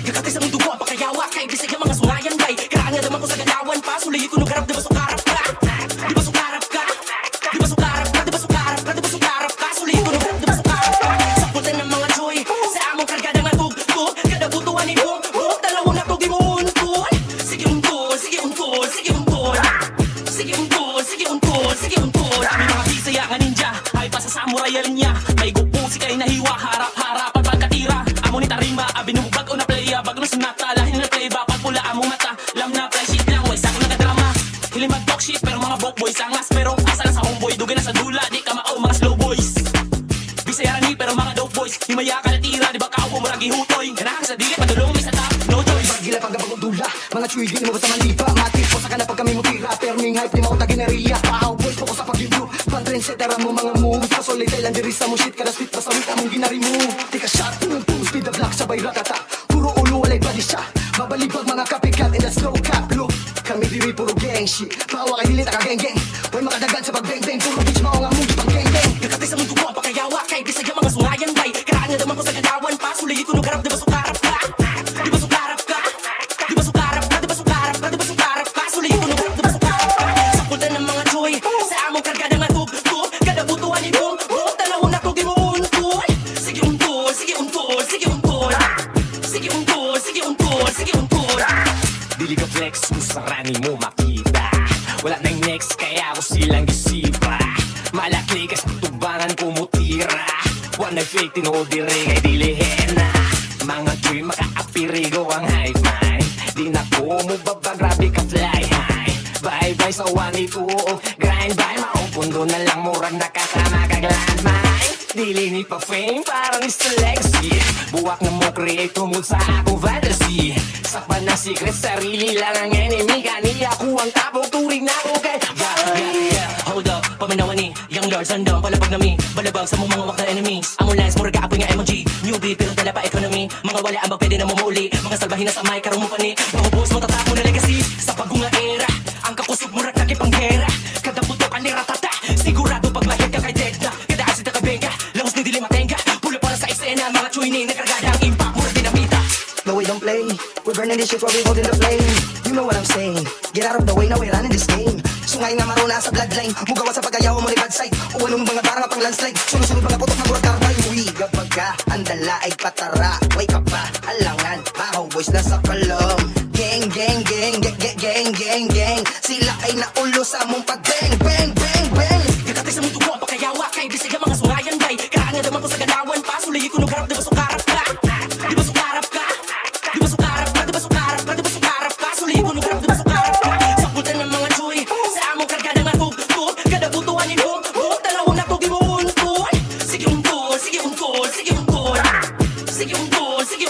Kakatay sa mundo ko ang pakayawa. Kay bisag ang mga sungayan bay. Karaan nga naman ko sa galawan pa. Sulayin ko nung garap, di ba sukarap ka? Di ba sukarap ka? Di ba sukarap ka? Di ba sukarap ka? Di ba sukarap ka? Sulayin ko nung garap, di ba sukarap ka? Sa putan ng mga joy, sa among kargada nga tugtog. Kada butuan ni Bong, Bong, dalawang natog di mo untol. Sige untol, sige untol, sige untol. Sige untol, sige untol, sige untol. Aming mga bisaya nga ninja, ay pa sa samurai niya. May gupo si kay nahiwa, harap-harapan pagkatira. Amo ni tarima, abinubag o na playa. Bag na sunata, lahin na play, bakal pula among mata. Lam na play shit lang, way sa ako nagadrama. Hiling mag-talk shit, pero mga bok boys angas. Pero asa na sa homeboy, dugay na sa dula. Di ka mao, mga slow boys. Bisaya ni, pero mga dope boys. Himaya ka na tira, di ba kaupo mo ragi hutoy. Ganaka sa dili, padulong may sa top, no choice. Pagila pagkabagong dula, mga chuy di mo basta manlipa. Matis po sa kana pag kami mo tira. Perming hype di mo ta gineriya. Pahaw boys po ko sa pag-review. Pan-trendsetter mo mga moves. Kasolid lang diri sa mo shit. Kada spit pa sa wit among ginari mo. Tika shot, full speed the block sabay ratata. Puro ulo walay body shot. Mabalibag mga copycat in the slow cap look. Kami diri puro gang shit. Pahawa kay hilit ka gang gang. Boy makadagan sa pag-bang-bang. Puro bitch mao nga moves pag gang gang. Kakatay sa mundo ko ang pakayawa. Kay bisag ang mga sungayan bay. Karaan nga naman ko sa galawan pa. Sulayin ko nung garap, di ba sukarap ka? Di ba sukarap ka? Di ba sukarap ka? Di ba sukarap ka? Di ba sukarap ka? Sulayin ko nung garap, di ba sukarap ka? Sa putan ng mga joy, sa among kargada nga tugtog. Kada butuan ni Bong, Bong, dalawang natog di mo untol. Sige untol, sige untol, sige untol. Sige untol, sige untol, sige untol. Dili ka flex, musarani mo makita. Wala nang next, kaya ako silang gisipa. Malaki ka sa tubangan ko mutira. One night fake, tinood dire kay dilihin na. Mga chuy, makaapirigo ang hype man. Di na ko mo baba, grabe ka fly high. Bye-bye sa 182, grind by. Maupundo na lang, murang nakasama kag landmine. Dili ni pa fame, parang Mr. Legacy. Buwak na mo create, tumul sa akong fantasy. Sakpan na secret, sarili lang ang enemy. Kaniya ko ang tapong turing na ko kay Hold up, paminawan ni Young Lord, sandang palapag na mi. Balabag sa mong mga wak na enemies. Among lines, mura kaapoy nga emoji. Newbie, pero tala pa economy. Mga wala ang pwede na mamuli. Mga salbahin na sa mic, karong mo pa ni. Pangubos mo tatap mo na legacy. Sa bagong nga era, ang kakusog mo rat nakipanghera. Kada puto ka ni ratata. Sigurado pag mahit ka kay dead na. Kada asit na kabenga, langos ni dili matenga. Pula para sa eksena, mga chuy ni nakargada ang impact, mura dinamita. No, we don't play. We're burning this shit while we holding the flame. You know what I'm saying. Get out of the way, now we're running this game. Sungay nga maruna sa bloodline. Mugawa sa pagayaw mo ni bad side. Uwalong mga parang pang landslide. Sunod-sunod mga putok na burak karbay. Uwi, kapag ka, andala ay patara. Way ka pa, alangan, bahaw boys na sa kalom. Gang, gang, gang, gang, gang, gang, gang, gang. Sila ay naulo sa mong pag-bang, bang, bang, bang. Kakatay sa mundo ko ang pakayawa. Kay bisag ang mga sungayan bay. Karaan nga naman ko sa galawan pa. Sulayin ko nung garap, di ba sukarap ka? Di ba sukarap ka? Di ba sukarap ka? Di ba sukarap ka? Di ba sukarap ka? Sulayin ko nung garap, di ba sukarap ka? Sa putan ng mga joy, sa among kargada nga tugtog. Kada butuan ni Bong,